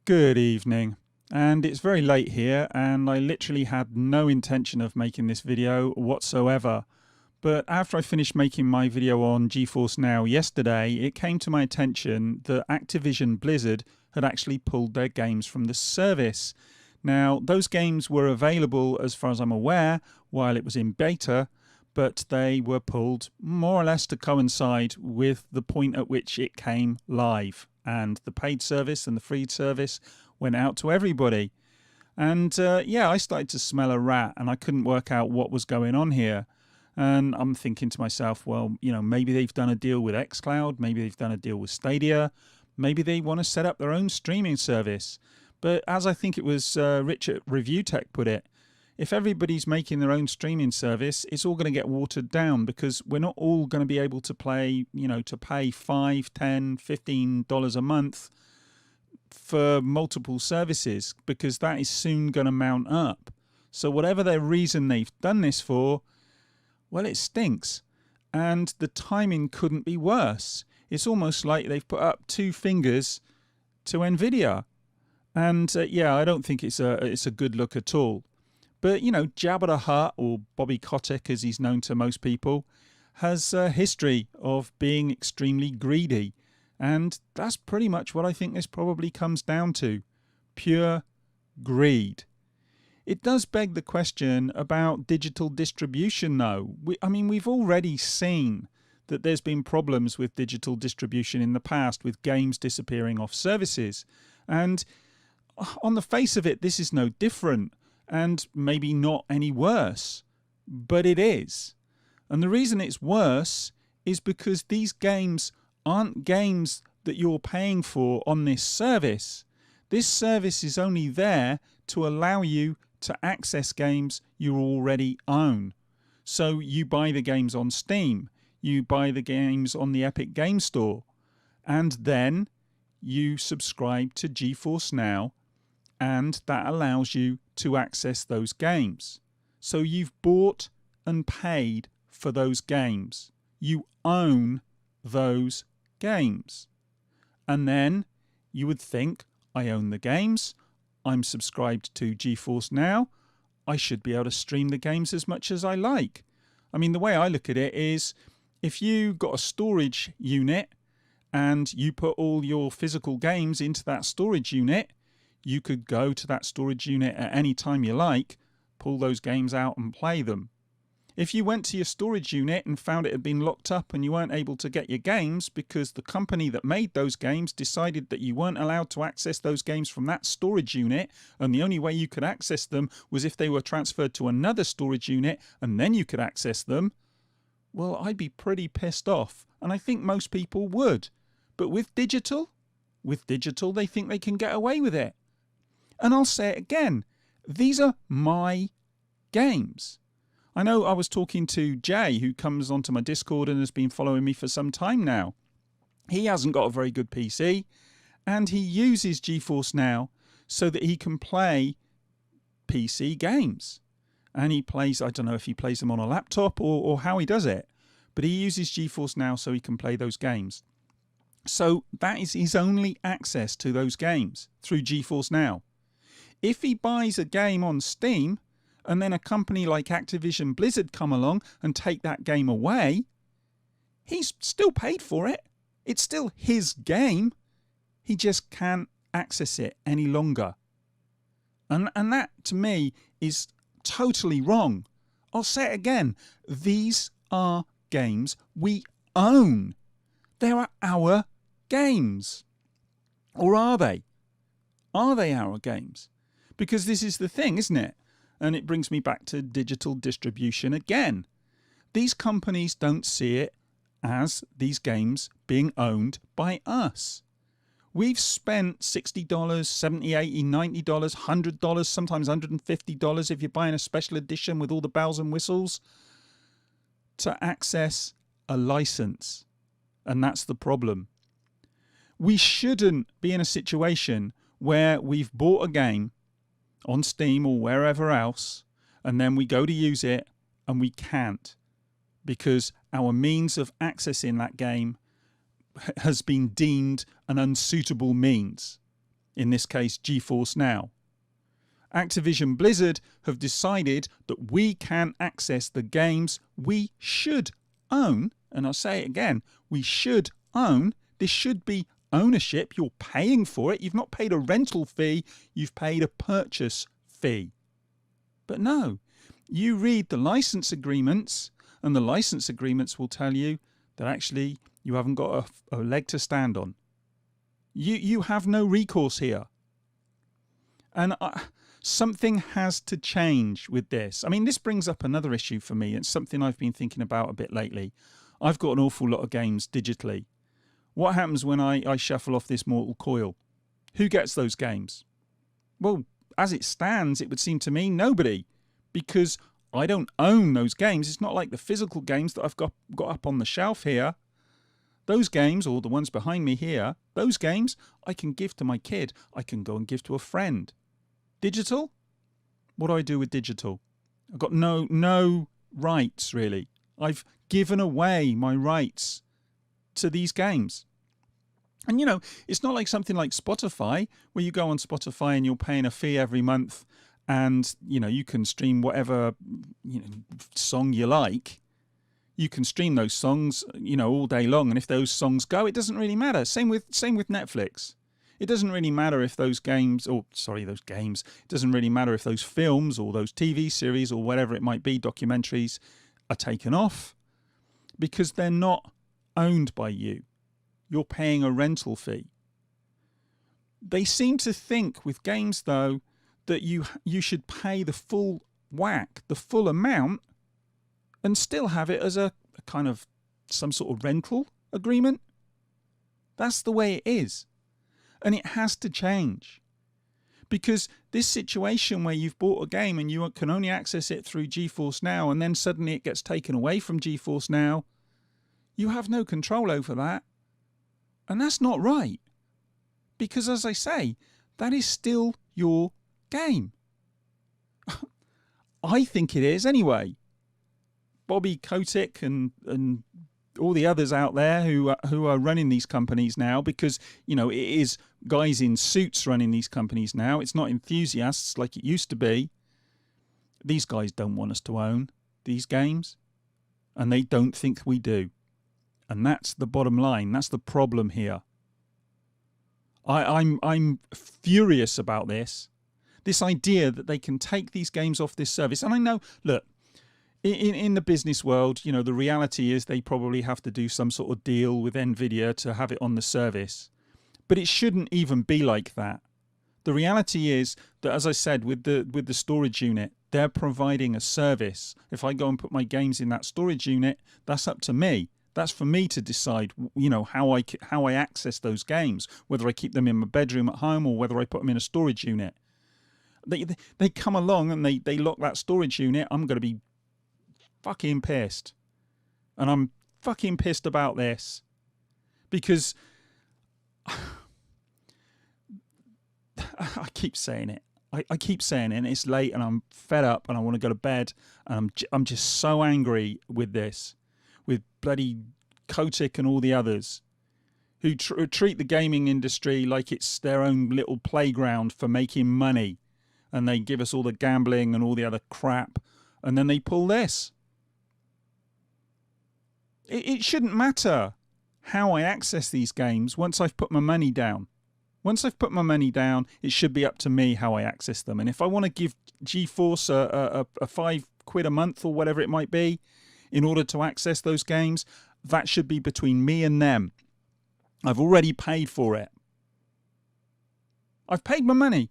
Good evening, and it's very late here and I literally had no intention of making this video whatsoever, but after I finished making my video on GeForce Now yesterday, it came to my attention that Activision Blizzard had actually pulled their games from the service. Now, those games were available as far as I'm aware while it was in beta, but they were pulled more or less to coincide with the point at which it came live. And the paid service and the free service went out to everybody. And yeah, I started to smell a rat and I couldn't work out what was going on here. And I'm thinking to myself, well, you know, maybe they've done a deal with xCloud, maybe they've done a deal with Stadia, maybe they want to set up their own streaming service. But as I think it was Rich at Review Tech put it, if everybody's making their own streaming service, it's all going to get watered down because we're not all going to be able to play, you know, to pay $5, $10, $15 a month for multiple services, because that is soon going to mount up. So whatever their reason they've done this for, well, it stinks. And the timing couldn't be worse. It's almost like they've put up two fingers to Nvidia. And yeah, I don't think it's a good look at all. But, you know, Jabba the Hutt, or Bobby Kotick as he's known to most people, has a history of being extremely greedy. And that's pretty much what I think this probably comes down to. Pure greed. It does beg the question about digital distribution, though. I mean, we've already seen that there's been problems with digital distribution in the past, with games disappearing off services. And on the face of it, this is no different. And maybe not any worse, but it is. And the reason it's worse is because these games aren't games that you're paying for on this service. This service is only there to allow you to access games you already own. So you buy the games on Steam, you buy the games on the Epic Game Store, and then you subscribe to GeForce Now, and that allows you to access those games. So you've bought and paid for those games. You own those games. And then you would think, I own the games, I'm subscribed to GeForce Now, I should be able to stream the games as much as I like. I mean, the way I look at it is, if you got a storage unit and you put all your physical games into that storage unit, you could go to that storage unit at any time you like, pull those games out and play them. If you went to your storage unit and found it had been locked up and you weren't able to get your games because the company that made those games decided that you weren't allowed to access those games from that storage unit, and the only way you could access them was if they were transferred to another storage unit and then you could access them, well, I'd be pretty pissed off, and I think most people would. But with digital they think they can get away with it. And I'll say it again, these are my games. I know I was talking to Jay, who comes onto my Discord and has been following me for some time now. He hasn't got a very good PC, and he uses GeForce Now so that he can play PC games. And he plays, I don't know if he plays them on a laptop or how he does it, but he uses GeForce Now so he can play those games. So that is his only access to those games, through GeForce Now. If he buys a game on Steam and then a company like Activision Blizzard come along and take that game away, he's still paid for it. It's still his game. He just can't access it any longer. And that, to me, is totally wrong. I'll say it again. These are games we own. They are our games. Or are they? Are they our games? Because this is the thing, isn't it? And it brings me back to digital distribution again. These companies don't see it as these games being owned by us. We've spent $60, $70, $80, $90, $100, sometimes $150 if you're buying a special edition with all the bells and whistles to access a license. And that's the problem. We shouldn't be in a situation where we've bought a game on Steam or wherever else, and then we go to use it and we can't because our means of accessing that game has been deemed an unsuitable means. in this case GeForce Now. Activision Blizzard have decided that we can access the games we should own, and I'll say it again, we should own. This should be ownership. You're paying for it. You've not paid a rental fee, you've paid a purchase fee. But no, you read the license agreements, and the license agreements will tell you that actually you haven't got a leg to stand on. You have no recourse here. And something has to change with this. I mean, this brings up another issue for me. It's something I've been thinking about a bit lately. I've got an awful lot of games digitally. What happens when I shuffle off this Mortal Coil? Who gets those games? Well, as it stands, it would seem to me nobody, because I don't own those games. It's not like the physical games that I've got up on the shelf here. Those games, or the ones behind me here, those games I can give to my kid. I can go and give to a friend. Digital? What do I do with digital? I've got no rights, really. I've given away my rights to these games. And, you know, it's not like something like Spotify, where you go on Spotify and you're paying a fee every month and, you know, you can stream whatever, you know, song you like. You can stream those songs, you know, all day long. And if those songs go, it doesn't really matter. Same with Netflix. It doesn't really matter if those games, it doesn't really matter if those films or those TV series or whatever it might be, documentaries, are taken off, because they're not owned by you. You're paying a rental fee. They seem to think with games, though, that you should pay the full whack, the full amount, and still have it as a kind of some sort of rental agreement. That's the way it is. And it has to change. Because this situation where you've bought a game and you can only access it through GeForce Now, and then suddenly it gets taken away from GeForce Now, you have no control over that. And that's not right. Because, as I say, that is still your game. I think it is anyway. Bobby Kotick and all the others out there who are running these companies now, because, you know, it is guys in suits running these companies now. It's not enthusiasts like it used to be. These guys don't want us to own these games, and they don't think we do. And that's the bottom line. That's the problem here. I'm furious about this idea that they can take these games off this service. And I know, look, in the business world, you know, the reality is they probably have to do some sort of deal with Nvidia to have it on the service. But it shouldn't even be like that. The reality is that, as I said, with the storage unit, they're providing a service. If I go and put my games in that storage unit, that's up to me. That's for me to decide, you know, how I access those games, whether I keep them in my bedroom at home or whether I put them in a storage unit. They come along and they lock that storage unit. I'm going to be fucking pissed. And I'm fucking pissed about this. Because I keep saying it. I keep saying it, and it's late and I'm fed up and I want to go to bed. And I'm just so angry with this. With bloody Kotick and all the others who treat the gaming industry like it's their own little playground for making money. And they give us all the gambling and all the other crap. And then they pull this. It shouldn't matter how I access these games once I've put my money down. Once I've put my money down, it should be up to me how I access them. And if I want to give GeForce a £5 a month or whatever it might be in order to access those games, that should be between me and them. I've already paid for it. I've paid my money.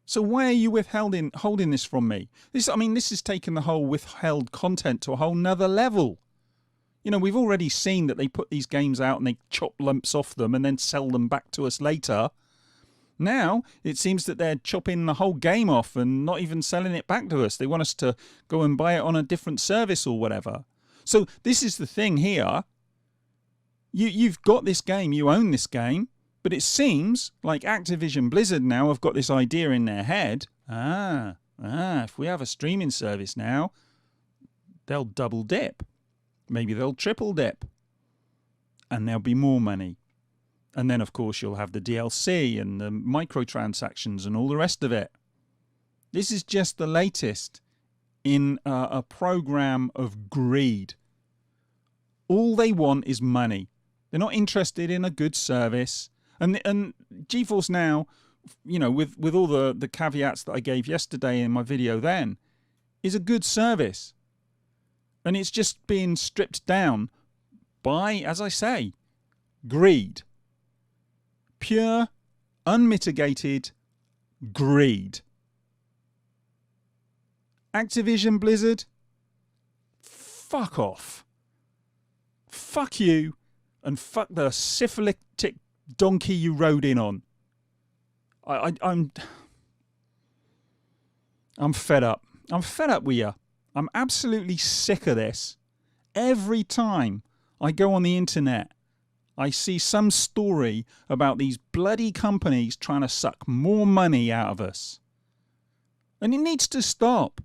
So why are you holding this from me? This has taken the whole withheld content to a whole nother level. You know, we've already seen that they put these games out and they chop lumps off them and then sell them back to us later. Now, it seems that they're chopping the whole game off and not even selling it back to us. They want us to go and buy it on a different service or whatever. So this is the thing here. You've got this game, you own this game, but it seems like Activision Blizzard now have got this idea in their head. If we have a streaming service now, they'll double dip. Maybe they'll triple dip. And there'll be more money. And then, of course, you'll have the DLC and the microtransactions and all the rest of it. This is just the latest in a program of greed. All they want is money. They're not interested in a good service. And GeForce Now, you know, with all the caveats that I gave yesterday in my video then, is a good service. And it's just being stripped down by, as I say, greed. Pure, unmitigated greed. Activision Blizzard, fuck off. Fuck you, and fuck the syphilitic donkey you rode in on. I'm fed up. I'm fed up with you. I'm absolutely sick of this. Every time I go on the internet, I see some story about these bloody companies trying to suck more money out of us. And it needs to stop.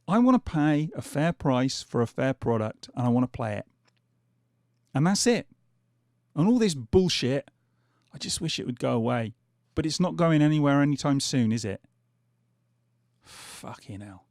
I want to pay a fair price for a fair product, and I want to play it. And that's it. And all this bullshit, I just wish it would go away. But it's not going anywhere anytime soon, is it? Fucking hell.